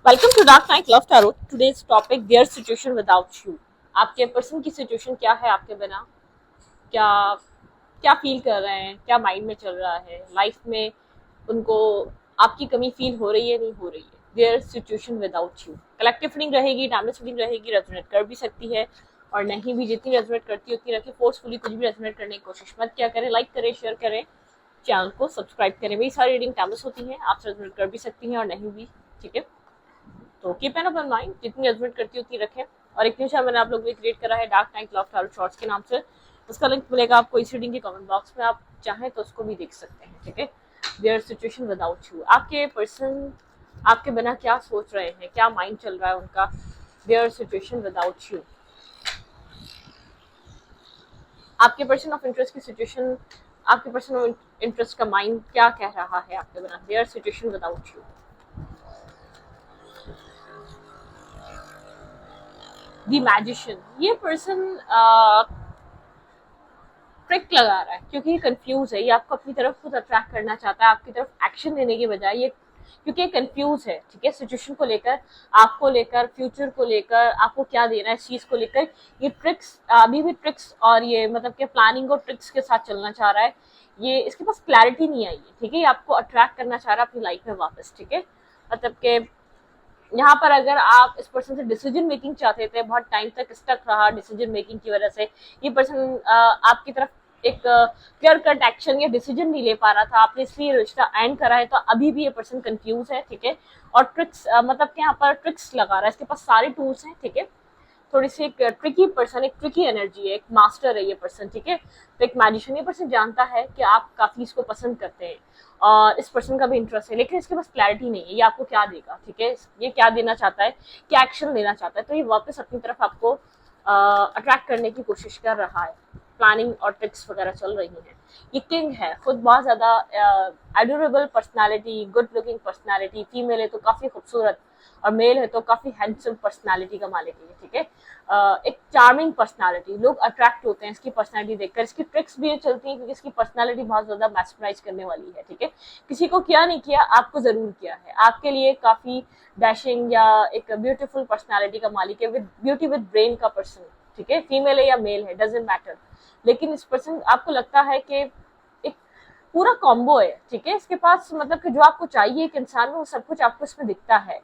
Welcome to dark night love tarot. Today's topic their situation without you. आपके person की situation क्या है आपके बिना? क्या क्या फील कर रहे हैं, क्या माइंड में चल रहा है लाइफ में? उनको आपकी कमी फील हो रही है, नहीं हो रही है? There situation without you. Collective feeling रहेगी, टाइमलेस फीलिंग रहेगी, रेजोनेट कर भी सकती है और नहीं भी। जितनी रेजोनेट करती है उतनी रखें। फोर्सफुली कुछ भी रेजोनेट करने की कोशिश मत क्या करें। लाइक करें, शेयर करें, चैनल को सब्सक्राइब करें। मेरी सारी रीडिंग टाइमलेस होती है, आप रेजोनेट कर भी सकती हैं और नहीं भी। ठीक है, तो कीप एन ओपन माइंड, जितनी जजमेंट करती है उतनी रखें। और एक निशा मैंने आप लोगों के लिए क्रिएट करा है dark night love tarot shorts के नाम से। उसका लिंक मिलेगा आपको इस रीडिंग के कमेंट बॉक्स में, आप चाहें तो उसको भी देख सकते हैं। ठीक है, देयर सिचुएशन विदाउट यू। आपके पर्सन आपके बिना क्या सोच रहे हैं, क्या माइंड चल रहा है उनका? There situation without you. आपके पर्सन ऑफ इंटरेस्ट की सिचुएशन, आपके पर्सन ऑफ इंटरेस्ट का माइंड क्या कह रहा है आपके बिना? There situation without you. The magician. ये पर्सन ट्रिक लगा रहा है क्योंकि ये कंफ्यूज है। ये आपको अपनी तरफ खुद अट्रैक्ट करना चाहता है, आपकी तरफ एक्शन लेने के बजाय ये, क्योंकि ये कंफ्यूज है। ठीक है, सिचुएशन को लेकर, आपको लेकर, फ्यूचर को लेकर, आपको क्या देना है इस चीज को लेकर। ये ट्रिक्स, अभी भी ट्रिक्स और ये मतलब कि प्लानिंग और ट्रिक्स के साथ चलना चाह रहा है। ये इसके पास क्लैरिटी नहीं आई है। ठीक है, ये आपको अट्रैक्ट करना चाह रहा है अपनी लाइफ में वापस। ठीक है, मतलब के यहाँ पर अगर आप इस पर्सन से डिसीजन मेकिंग चाहते थे, बहुत टाइम तक स्टक रहा डिसीजन मेकिंग की वजह से, ये पर्सन आपकी तरफ एक क्लियर कट एक्शन या डिसीजन नहीं ले पा रहा था, आपने इसलिए रिश्ता एंड करा है, तो अभी भी ये पर्सन कंफ्यूज है। ठीक है, और ट्रिक्स मतलब कि यहाँ पर ट्रिक्स लगा रहा है, इसके पास सारे टूल्स हैं। ठीक है, थोड़ी सी एक ट्रिकी पर्सन, एक ट्रिकी एनर्जी है, एक मास्टर है ये पर्सन। ठीक है, तो एक मैजिशियन। ये पर्सन जानता है कि आप काफी इसको पसंद करते हैं और इस पर्सन का भी इंटरेस्ट है, लेकिन इसके पास क्लैरिटी नहीं है ये आपको क्या देगा। ठीक है, ये क्या देना चाहता है, क्या एक्शन लेना चाहता है, तो ये वापस अपनी तरफ आपको अट्रैक्ट करने की कोशिश कर रहा है। प्लानिंग और ट्रिक्स वगैरह चल रही हैं। ये किंग है, खुद बहुत ज्यादा adorable personality, good looking personality. Female है तो काफी खूबसूरत और मेल है तो काफी हैंडसम पर्सनालिटी का मालिक है। ठीक है, एक चार्मिंग पर्सनालिटी, लोग अट्रैक्ट होते हैं इसकी पर्सनालिटी देखकर। इसकी ट्रिक्स भी ये चलती हैं क्योंकि इसकी पर्सनालिटी बहुत ज्यादा मैस्मराइज करने वाली है। ठीक है, किसी को किया नहीं किया, आपको जरूर किया है। आपके लिए काफी डैशिंग या एक ब्यूटीफुल पर्सनालिटी का मालिक है, विद ब्यूटी विद ब्रेन का पर्सन। ठीक है, फीमेल है या मेल है, डजेंट मैटर। लेकिन इस पर्सन, आपको लगता है कि एक पूरा कॉम्बो है। ठीक है, इसके पास मतलब कि जो आपको चाहिए एक इंसान में, वो सब कुछ आपको इसमें दिखता है।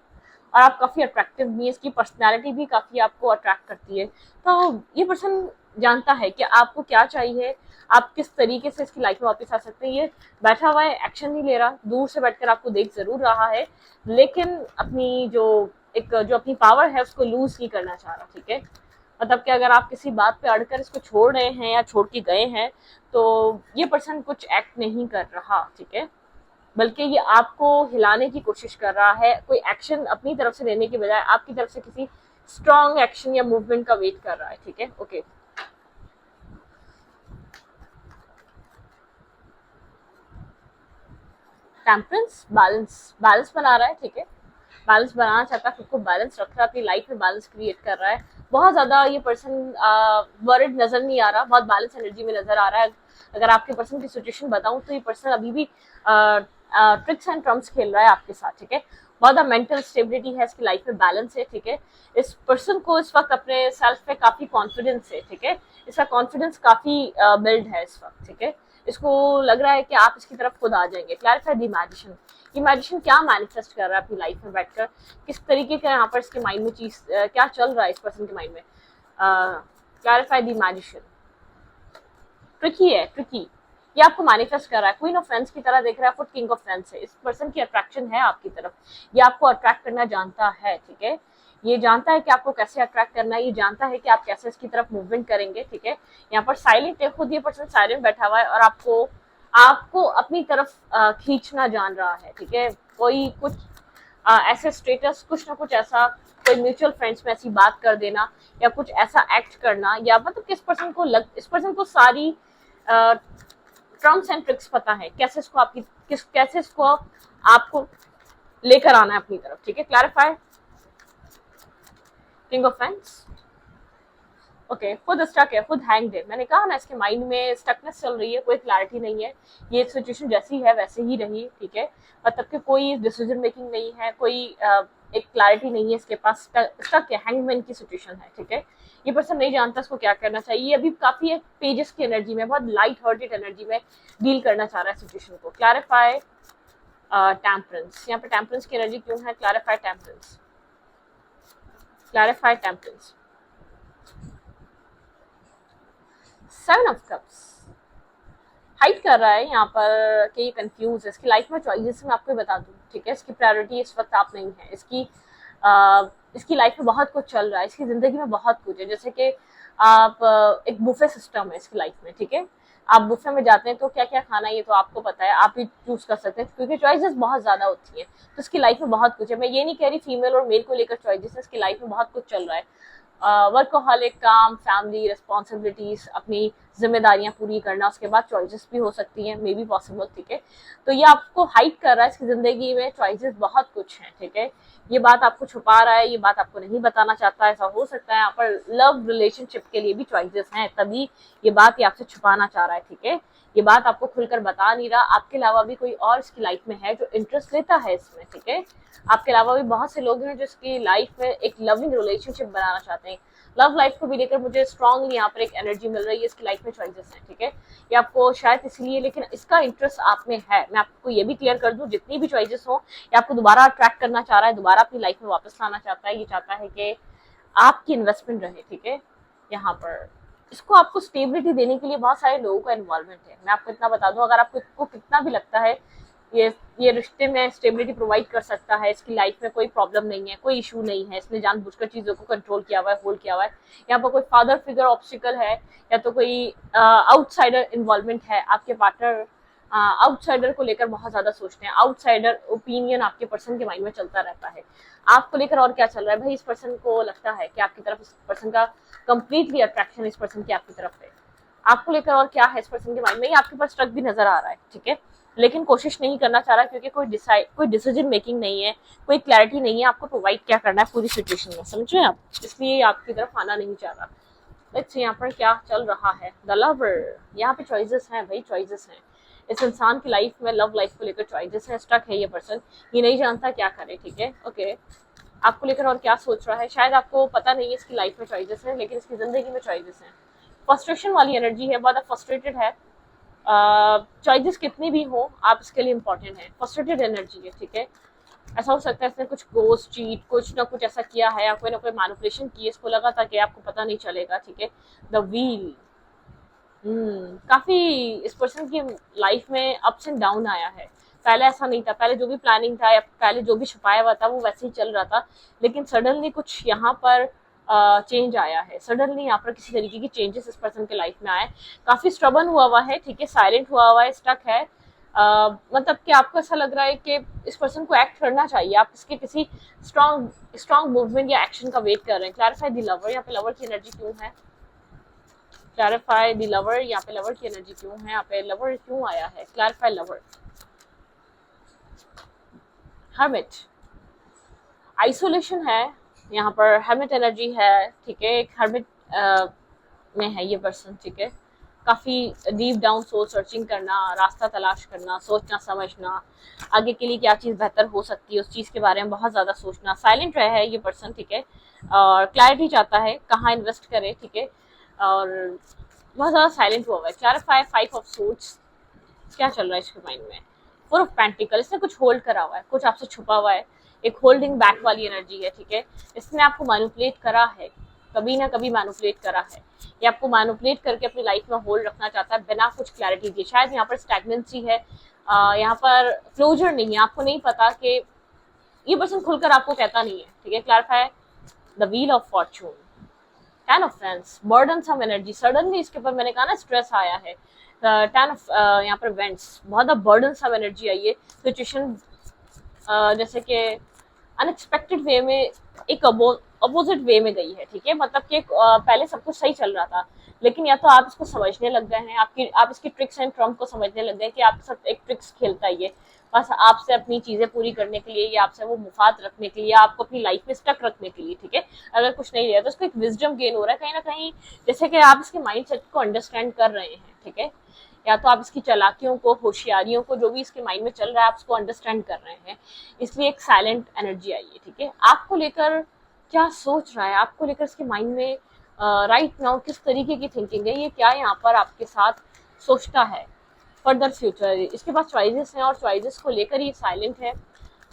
और आप काफी अट्रैक्टिव भी है, इसकी पर्सनैलिटी भी काफी आपको अट्रैक्ट करती है। तो ये पर्सन जानता है कि आपको क्या चाहिए, आप किस तरीके से इसकी लाइफ में वापस आ सकते हैं। ये बैठा हुआ है, एक्शन नहीं ले रहा, दूर से बैठकर आपको देख जरूर रहा है, लेकिन अपनी जो अपनी पावर है उसको लूज नहीं करना चाह रहा। ठीक है, मतलब कि अगर आप किसी बात पे अड़कर इसको छोड़ रहे हैं या छोड़ के गए हैं, तो ये पर्सन कुछ एक्ट नहीं कर रहा। ठीक है, बल्कि ये आपको हिलाने की कोशिश कर रहा है। कोई एक्शन अपनी तरफ से लेने के बजाय आपकी तरफ से किसी स्ट्रॉन्ग एक्शन या मूवमेंट का वेट कर रहा है। ठीक है, ओके। टेम्परेंस, बैलेंस, बैलेंस बना रहा है। ठीक है, बैलेंस बनाना चाहता है, खुद को बैलेंस रख रहा है, अपनी लाइफ में बैलेंस क्रिएट कर रहा है। बहुत ज्यादा ये पर्सन वरिड नजर नहीं आ रहा, बहुत बैलेंस एनर्जी में नजर आ रहा है। अगर आपके पर्सन की सिचुएशन बताऊं तो ये पर्सन अभी भी ट्रिक्स एंड ट्रम्स खेल रहा है आपके साथ। ठीक है, बहुत ज्यादा मेंटल स्टेबिलिटी है इसकी लाइफ में, बैलेंस है। ठीक है, इस पर्सन को इस वक्त अपने सेल्फ पे काफी कॉन्फिडेंस है। ठीक है, इसका कॉन्फिडेंस काफी बिल्ड है इस वक्त। ठीक है, इसको लग रहा है कि आप इसकी तरफ खुद आ जाएंगे। Clarify the magician. ये मैजिशियन क्या मैनिफेस्ट कर रहा है अपनी लाइफ में बैठकर, किस तरीके का यहाँ पर इसके माइंड में चीज क्या चल रहा है इस पर्सन के माइंड में? Clarify the magician. ट्रिकी है, ट्रिकी। ये आपको मैनिफेस्ट कर रहा है, क्वीन ऑफ फ्रेंड्स की तरह देख रहा है, फुट किंग ऑफ फ्रेंड्स है। इस पर्सन की अट्रैक्शन है आपकी तरफ, ये आपको अट्रैक्ट करना जानता है। ठीक है, ये जानता है कि आपको कैसे अट्रैक्ट करना है, ये जानता है कि आप कैसे इसकी तरफ मूवमेंट करेंगे। ठीक है, यहाँ पर साइलेंट है, खुद ये पर्सन साइलेंट बैठा हुआ है और आपको आपको अपनी तरफ खींचना जान रहा है। ठीक है, कोई कुछ ऐसे स्टेटस, कुछ ना कुछ ऐसा, कोई म्यूचुअल फ्रेंड्स में ऐसी बात कर देना या कुछ ऐसा एक्ट करना, या मतलब किस पर्सन को इस पर्सन को सारी ट्रम्स एंड ट्रिक्स पता है, कैसे इसको आपकी कैसे इसको आपको लेकर आना है अपनी तरफ। ठीक है, clarify king of friends. Okay, खुद स्टक है, खुद हैंग्ड है। मैंने कहा ना, इसके माइंड में स्टकनेस चल रही है, कोई क्लैरिटी नहीं है। ये सिचुएशन जैसी है वैसे ही रही, ठीक है। मतलब कि कोई डिसीजन मेकिंग नहीं है, कोई एक क्लैरिटी नहीं है इसके पास, स्टक है, हैंगमैन की सिचुएशन है, ठीक है। ये पर्सन नहीं जानता इसको क्या करना चाहिए। अभी काफी एक पेजेस की एनर्जी में, बहुत लाइट हार्टेड एनर्जी में डील करना चाह रहा है सिचुएशन को। क्लैरिफाई टेम्परेंस, यहाँ पे टेम्परेंस की एनर्जी क्यों है? Clarify temperance, clarify temperance. Seven of cups hide कर रहा है यहाँ पर कि ये कंफ्यूज है। इसकी लाइफ में चॉइसेस मैं आपको बता दूं, ठीक है। इसकी प्रायोरिटी इस वक्त आप नहीं है। इसकी लाइफ में बहुत कुछ चल रहा है, इसकी जिंदगी में बहुत कुछ है। जैसे कि आप एक बुफे सिस्टम है इसकी लाइफ में, ठीक है। आप बुफे में जाते हैं तो क्या क्या खाना है ये तो आपको पता है, आप ही चूज कर सकते हैं, क्योंकि चॉइसेस बहुत ज्यादा होती है। तो इसकी लाइफ में बहुत कुछ है। मैं ये नहीं कह रही फीमेल और मेल को लेकर चॉइसेस, इसकी लाइफ में बहुत कुछ चल रहा है। वर्कोहॉलिक, काम, फैमिली रिस्पॉन्सिबिलिटीज, अपनी जिम्मेदारियां पूरी करना, उसके बाद चॉइसेस भी हो सकती हैं, मे बी पॉसिबल, ठीक है। तो ये आपको हाइड कर रहा है, इसकी जिंदगी में चॉइसेस बहुत कुछ हैं, ठीक है। ये बात आपको छुपा रहा है, ये बात आपको नहीं बताना चाहता। ऐसा हो सकता है यहाँ पर लव रिलेशनशिप के लिए भी चॉइसेस हैं, तभी ये बात ये आपसे छुपाना चाह रहा है, ठीक है। ये बात आपको खुलकर बता नहीं रहा। आपके अलावा भी कोई और इसकी लाइफ में है जो इंटरेस्ट लेता है इसमें, ठीक है। आपके अलावा भी बहुत से लोग हैं जो इसकी लाइफ में एक लविंग रिलेशनशिप बनाना चाहते हैं। लव लाइफ को भी लेकर मुझे स्ट्रांगली यहाँ पर एक एनर्जी मिल रही है। इसकी लाइफ में चॉइसेस हैं, ठीक है। ये आपको शायद इसलिए, लेकिन इसका इंटरेस्ट आप में है। मैं आपको ये भी क्लियर कर दूं, जितनी भी चॉइसेस हो, ये आपको दोबारा अट्रैक्ट करना चाह रहा है, दोबारा अपनी लाइफ में वापस लाना चाहता है। ये चाहता है कि आपकी इन्वेस्टमेंट रहे, ठीक है। यहाँ पर इसको आपको स्टेबिलिटी देने के लिए बहुत सारे लोगों का इन्वॉल्वमेंट है। मैं आपको इतना बता दूं, अगर आपको कितना भी लगता है ये रिश्ते में स्टेबिलिटी प्रोवाइड कर सकता है, इसकी लाइफ में कोई प्रॉब्लम नहीं है, कोई इशू नहीं है, इसने जानबूझकर चीजों को कंट्रोल किया हुआ है, होल्ड किया हुआ है। यहाँ पर कोई फादर फिगर ऑब्स्टिकल है, या तो कोई आउटसाइडर इन्वॉल्वमेंट है। आपके पार्टनर आउटसाइडर को लेकर बहुत ज्यादा सोचते हैं। आउटसाइडर ओपिनियन आपके पर्सन के माइंड में चलता रहता है। आपको लेकर और क्या चल रहा है भाई? इस पर्सन को लगता है कि आपकी तरफ, इस पर्सन का कंप्लीटली अट्रैक्शन इस पर्सन की आपकी तरफ है। आपको लेकर और क्या है इस पर्सन के माइंड में? आपके पास ट्रक भी नजर आ रहा है, ठीक है, लेकिन कोशिश नहीं करना चाह रहा, क्योंकि कोई डिसीजन मेकिंग नहीं है, कोई क्लैरिटी नहीं है आपको प्रोवाइड क्या करना है पूरी सिचुएशन में, समझ रहे हैं आप? इसलिए आपकी तरफ आना नहीं चाह रहा। लेट्स सी यहाँ पर क्या चल रहा है। द लवर, यहाँ पे चॉइसेस हैं भाई, चॉइसेस हैं। इस इंसान की लाइफ में, लव लाइफ को लेकर चॉइसेस है। स्टक है ये पर्सन, ये नहीं जानता क्या करे, ठीक है। ओके, आपको लेकर और क्या सोच रहा है? शायद आपको पता नहीं है इसकी लाइफ में चॉइसेस है, लेकिन इसकी जिंदगी में चॉइसेस हैं। फ्रस्ट्रेशन वाली एनर्जी है, बहुत फ्रस्ट्रेटेड है। चॉइसेस कितनी भी हो, आप इसके लिए इंपॉर्टेंट है। फ्रस्ट्रेटेड एनर्जी है, ठीक है। ऐसा हो सकता है इसने कुछ गोस्ट चीट, कुछ ना कुछ ऐसा किया है, या कोई ना कोई मैनिपुलेशन की है, इसको लगा था कि आपको पता नहीं चलेगा, ठीक है। द व्हील, काफी इस पर्सन की लाइफ में अप्स एंड डाउन आया है। पहले ऐसा नहीं था, पहले जो भी प्लानिंग था या पहले जो भी छुपाया हुआ था वो वैसे ही चल रहा था, लेकिन सडनली कुछ यहाँ पर चेंज आया है। सडनली यहाँ पर किसी तरीके की चेंजेस इस पर्सन के लाइफ में आए। काफी स्ट्रबन हुआ है, ठीक है, साइलेंट हुआ है, स्टक है। मतलब कि आपको ऐसा लग रहा है कि इस पर्सन को एक्ट करना चाहिए, आप इसके किसी स्ट्रॉन्ग मूवमेंट या एक्शन का वेट कर रहे हैं। क्लैरिफाई द लवर, यहाँ पे लवर की एनर्जी क्यों है? क्लैरिफाई द लवर, यहाँ पे लवर की एनर्जी क्यों है? यहाँ पे लवर क्यों आया है? Clarify lover. हर्मिट, आइसोलेशन है यहाँ पर, हर्मिट एनर्जी है, ठीक है। एक हर्मिट में है ये पर्सन, ठीक है। काफी डीप डाउन सोल सर्चिंग करना, रास्ता तलाश करना, सोचना समझना, आगे के लिए क्या चीज बेहतर हो सकती है उस चीज के बारे में बहुत ज्यादा सोचना। साइलेंट रहा है ये पर्सन, ठीक है, और क्लैरिटी चाहता है कहाँ इन्वेस्ट करे, ठीक है, और बहुत ज्यादा साइलेंट हुआ है। क्लैरिफाई फाइव ऑफ सूट्स, क्या चल रहा है इसके माइंड में? फोर ऑफ पेंटिकल, इसने कुछ होल्ड करा हुआ है, कुछ आपसे छुपा हुआ है, एक होल्डिंग बैक वाली एनर्जी है, ठीक है। इसने आपको मैनिपुलेट करा है, कभी ना कभी मैनिपुलेट करा है। ये आपको मैनिपुलेट करके अपनी लाइफ में होल्ड रखना चाहता है बिना कुछ क्लैरिटी दिए। शायद यहाँ पर स्टैग्नेंसी है, यहाँ पर क्लोजर नहीं है, आपको नहीं पता कि ये पर्सन खुलकर आपको कहता नहीं है, ठीक है। Clarify the wheel of fortune, ten of friends, burden some energy. Suddenly इसके ऊपर मैंने कहा ना स्ट्रेस आया है। टेन ऑफ यहाँ पर वेंट्स, बहुत बर्डन सम एनर्जी आई है। सिचुएशन जैसे कि अनएक्सपेक्टेड वे में एक अपोजिट वे में गई है, ठीक है। मतलब कि पहले सब कुछ सही चल रहा था, लेकिन या तो आप इसको समझने लग गए हैं, आप इसकी ट्रिक्स एंड ट्रम्प को समझने लग गए कि आपके साथ एक ट्रिक्स खेलता है ये, बस आपसे अपनी चीजें पूरी करने के लिए या आपसे वो मुफात रखने के लिए, आपको अपनी लाइफ में स्टक रखने के लिए, ठीक है। अगर कुछ नहीं लिया तो उसको एक विजडम गेन हो रहा है कहीं ना कहीं, जैसे कि आप इसके माइंडसेट को अंडरस्टैंड कर रहे हैं, ठीक है। या तो आप इसकी चालाकियों को, होशियारियों को, जो भी इसके माइंड में चल रहा है, आप उसको अंडरस्टैंड कर रहे हैं, इसलिए एक साइलेंट एनर्जी आई है, ठीक है। आपको लेकर क्या सोच रहा है, आपको लेकर इसके माइंड में राइट नाउ किस तरीके की थिंकिंग है, ये क्या यहाँ पर आपके साथ सोचता है फर्दर फ्यूचर। इसके पास चॉइसेस हैं और चॉइसेस को लेकर ये साइलेंट है।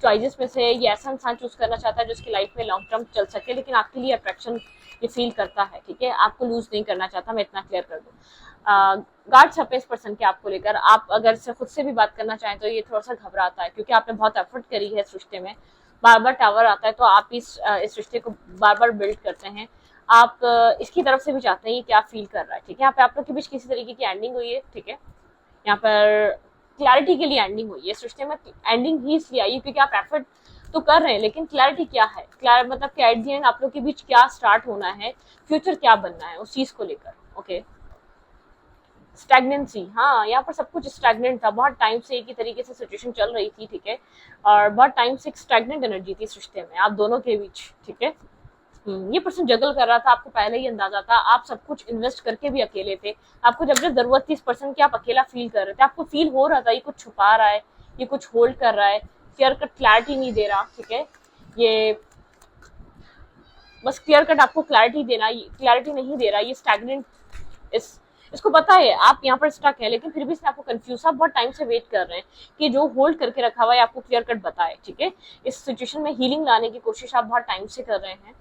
चॉइसेस में से ये ऐसा इंसान चूज करना चाहता है जो उसकी लाइफ में लॉन्ग टर्म चल सके, लेकिन आपके लिए अट्रैक्शन ये फील करता है, ठीक है। आपको लूज नहीं करना चाहता, मैं इतना क्लियर कर दूं। गार्ड्स है इस पर्सन के आपको लेकर। आप अगर से खुद से भी बात करना चाहें तो ये थोड़ा सा घबराता है, क्योंकि आपने बहुत एफर्ट करी है इस रिश्ते में, बार बार टावर आता है तो आप इस रिश्ते को बार बार बिल्ड करते हैं। आप इसकी तरफ से भी चाहते हैं ये क्या फील कर रहा है, ठीक है। यहाँ पे आप लोग के बीच किसी तरीके की एंडिंग हुई है, ठीक है। यहाँ पर क्लैरिटी के लिए एंडिंग हुई है, इस रिश्ते में एंडिंग ही इसलिए आई है क्योंकि आप एफर्ट तो कर रहे हैं, लेकिन क्लैरिटी क्या है, क्लियर मतलब कि एट द एंड आप लोग के बीच क्या स्टार्ट होना है, फ्यूचर क्या बनना है, उस चीज को लेकर। ओके, स्टैग्नेंसी, हाँ यहाँ पर सब कुछ स्टैग्नेंट था, बहुत टाइम से एक ही तरीके से सिचुएशन चल रही थी, ठीक है। और बहुत टाइम से एक स्टैग्नेंट एनर्जी थी इस रिश्ते में आप दोनों के बीच, ठीक है। ये पर्सन जगल कर रहा था, आपको पहले ही अंदाजा था, आप सब कुछ इन्वेस्ट करके भी अकेले थे, आपको जब जब जरूरत थी इस पर्सन की आप अकेला फील कर रहे थे, आपको फील हो रहा था ये कुछ छुपा रहा है, ये कुछ होल्ड कर रहा है, क्लियर कट क्लैरिटी नहीं दे रहा, ठीक है। ये बस क्लियर कट आपको क्लैरिटी देना, क्लैरिटी नहीं दे रहा, ये स्टैग्नेंट, इसको पता है आप यहाँ पर स्टक है, लेकिन फिर भी इसने आपको कंफ्यूज, आप बहुत टाइम से वेट कर रहे हैं कि जो होल्ड करके रखा हुआ है आपको क्लियर कट बताए, ठीक है। इस सिचुएशन में हीलिंग लाने की कोशिश आप बहुत टाइम से कर रहे हैं।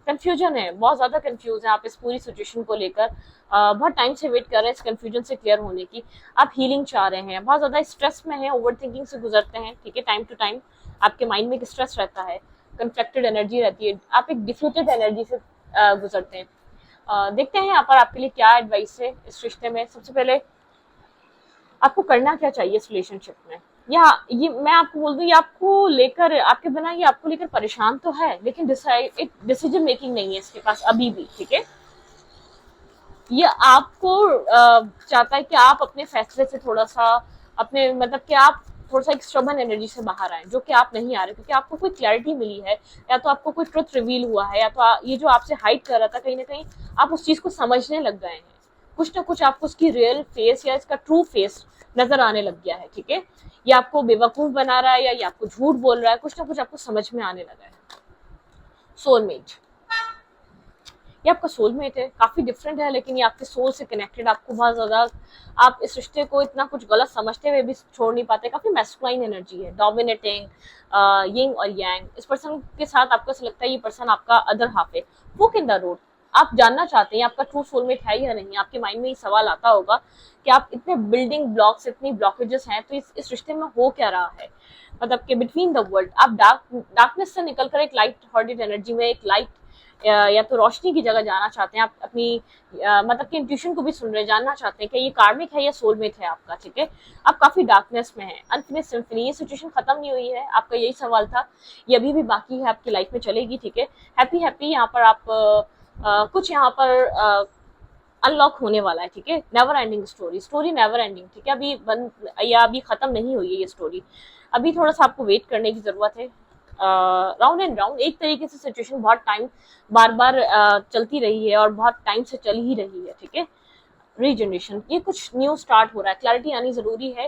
कंफ्यूजन है, बहुत ज्यादा कंफ्यूज है आप इस पूरी सिचुएशन को लेकर, बहुत टाइम से वेट कर रहे हैं इस कंफ्यूजन से क्लियर होने की। आप हीलिंग चाह रहे हैं, बहुत ज्यादा स्ट्रेस में है, ओवर थिंकिंग से गुजरते हैं, ठीक है। टाइम टू टाइम आपके माइंड में एक स्ट्रेस रहता है, कंफ्लिक्टेड एनर्जी रहती है, आप एक डिफ्यूटेड एनर्जी से गुजरते हैं। देखते हैं यहाँ पर आपके लिए क्या एडवाइस है इस रिश्ते में। सबसे पहले आपको करना क्या चाहिए इस रिलेशनशिप में, या ये मैं आपको बोल दूं, ये आपको लेकर, आपके बिना ये आपको लेकर परेशान तो है, लेकिन डिसीजन मेकिंग नहीं है इसके पास अभी भी, ठीक है। ये आपको चाहता है कि आप अपने फैसले से थोड़ा सा अपने, मतलब कि आप थोड़ा सा एक स्टबर्न एनर्जी से बाहर आए, जो कि आप नहीं आ रहे, क्योंकि आपको कोई क्लैरिटी मिली है, या तो आपको कोई ट्रुथ रिवील हुआ है, या तो ये जो आपसे हाइड कर रहा था कहीं ना कहीं आप उस चीज को समझने लग गए हैं, कुछ ना कुछ आपको उसकी रियल फेस या इसका ट्रू फेस नजर आने लग गया है, ठीक है। ये आपको बेवकूफ बना रहा है या ये आपको झूठ बोल रहा है, कुछ ना कुछ आपको समझ में आने लगा है। सोलमेट, ये आपका सोलमेट है, काफी डिफरेंट है, लेकिन ये आपके सोल से कनेक्टेड, आपको बहुत ज्यादा, आप इस रिश्ते को इतना कुछ गलत समझते हुए भी छोड़ नहीं पाते। काफी मैस्कुलाइन एनर्जी है, डोमिनेटिंग, यिंग और यांग। इस पर्सन के साथ आपको ऐसा लगता है ये पर्सन आपका अदर हाफ है, बुक इन द रोड। आप जानना चाहते हैं आपका ट्रू सोलमेट है या नहीं, आपके माइंड में ये सवाल आता होगा कि आप इतने बिल्डिंग ब्लॉक्स, इतनी ब्लॉकेजेस हैं, तो इस रिश्ते में हो क्या रहा है, मतलब कि बिटवीन द वर्ल्ड आप डार्कनेस से निकलकर एक लाइट हार्टेड एनर्जी में, एक लाइट या तो रोशनी की जगह जाना चाहते हैं। आप अपनी मतलब कि इंट्यूशन को भी सुन रहे, जानना चाहते हैं कि ये कार्मिक है या सोलमेट है आपका, ठीक है। आप काफी डार्कनेस में है, अनफिनिश सिम्फनी, ये सिचुएशन खत्म नहीं हुई है, आपका यही सवाल था, ये अभी भी बाकी है, आपकी लाइफ में चलेगी, ठीक है। हैप्पी हैप्पी यहाँ पर आप कुछ यहाँ पर अनलॉक होने वाला है, ठीक है। Never ending story never ending, ठीक है। अभी बंद या अभी खत्म नहीं हुई है ये स्टोरी, अभी थोड़ा सा आपको वेट करने की जरूरत है। राउंड एंड राउंड एक तरीके से सिचुएशन बहुत टाइम बार बार चलती रही है और बहुत टाइम से चल ही रही है, ठीक है। रीजनरेशन, ये कुछ न्यू स्टार्ट हो रहा है, क्लैरिटी आनी जरूरी है,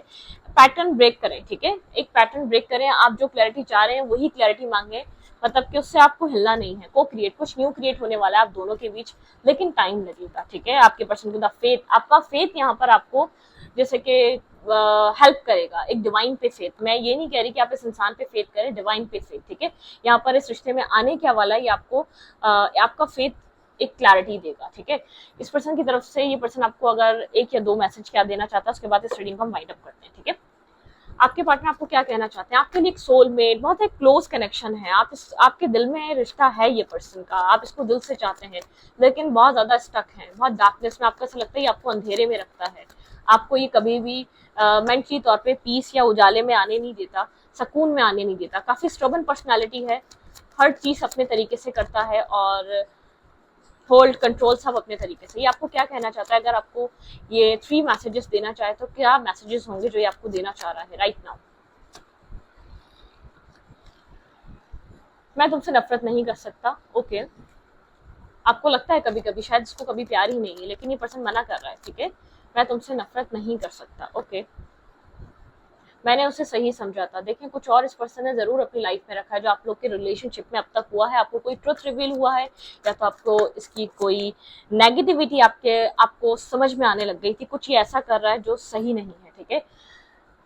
पैटर्न ब्रेक करें, ठीक है। एक पैटर्न ब्रेक करें, आप जो क्लैरिटी चाह रहे हैं वही क्लैरिटी मांगे, मतलब कि उससे आपको हिलना नहीं है, को क्रिएट, कुछ न्यू क्रिएट होने वाला है आप दोनों के बीच, लेकिन टाइम लगेगा, ठीक है। आपके पर्सन को फेथ, आपका फेथ यहाँ पर आपको जैसे कि हेल्प करेगा, एक डिवाइन पे फेथ, मैं ये नहीं कह रही कि आप इस इंसान पे फेथ करें, डिवाइन पे फेथ, ठीक है। यहाँ पर इस रिश्ते में आने क्या वाला है, ये आपको आपका फेथ एक क्लैरिटी देगा, ठीक है। इस पर्सन की तरफ से ये पर्सन आपको अगर एक या दो मैसेज क्या देना चाहता है, उसके बाद इस रीडिंग को हम वाइंड अप करते हैं, ठीक है। आपके पार्टनर आपको क्या कहना चाहते हैं, आपके लिए एक सोलमेट, बहुत एक क्लोज कनेक्शन है, आपके दिल में रिश्ता है ये पर्सन का, आप इसको दिल से चाहते हैं, लेकिन बहुत ज्यादा स्टक है, बहुत डार्कनेस में, आपको ऐसा लगता है ये आपको अंधेरे में रखता है, आपको ये कभी भी मेंटली तौर पे पीस या उजाले में आने नहीं देता, सुकून में आने नहीं देता। काफी स्टबर्न पर्सनालिटी है, हर चीज अपने तरीके से करता है और होल्ड कंट्रोल सब अपने तरीके से। ये आपको क्या कहना चाहता है? अगर आपको ये 3 मैसेजेस देना चाहे तो क्या मैसेजेस होंगे जो ये आपको देना चाह रहा है राइट नाउ? मैं तुमसे नफरत नहीं कर सकता। ओके, आपको लगता है कभी कभी शायद इसको कभी प्यार ही नहीं है, लेकिन ये पर्सन मना कर रहा है, ठीक है, मैं तुमसे नफरत नहीं कर सकता। ओके, मैंने उसे सही समझा था। देखें, कुछ और इस पर्सन ने जरूर अपनी लाइफ में रखा है जो आप लोग के रिलेशनशिप में अब तक हुआ है। आपको कोई ट्रुथ रिवील हुआ है, या तो आपको इसकी कोई नेगेटिविटी आपको समझ में आने लग गई थी। कुछ ये ऐसा कर रहा है जो सही नहीं है, ठीक है।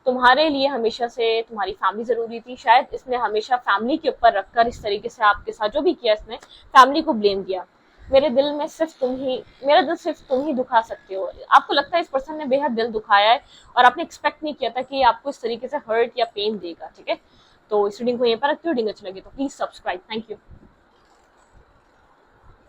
तुम्हारे लिए हमेशा से तुम्हारी फैमिली जरूरी थी। शायद इसने हमेशा फैमिली के ऊपर रखकर इस तरीके से आपके साथ जो भी किया, इसने फैमिली को ब्लेम किया। मेरे दिल में सिर्फ तुम ही, मेरा दिल सिर्फ तुम ही दुखा सकते हो। आपको लगता है इस पर्सन ने बेहद दिल दुखाया है और आपने एक्सपेक्ट नहीं किया था कि आपको इस तरीके से हर्ट या पेन देगा, ठीक है। तो इस रीडिंग को यहीं पर रखती हूँ। रीडिंग अच्छी लगी तो प्लीज सब्सक्राइब। Thank you.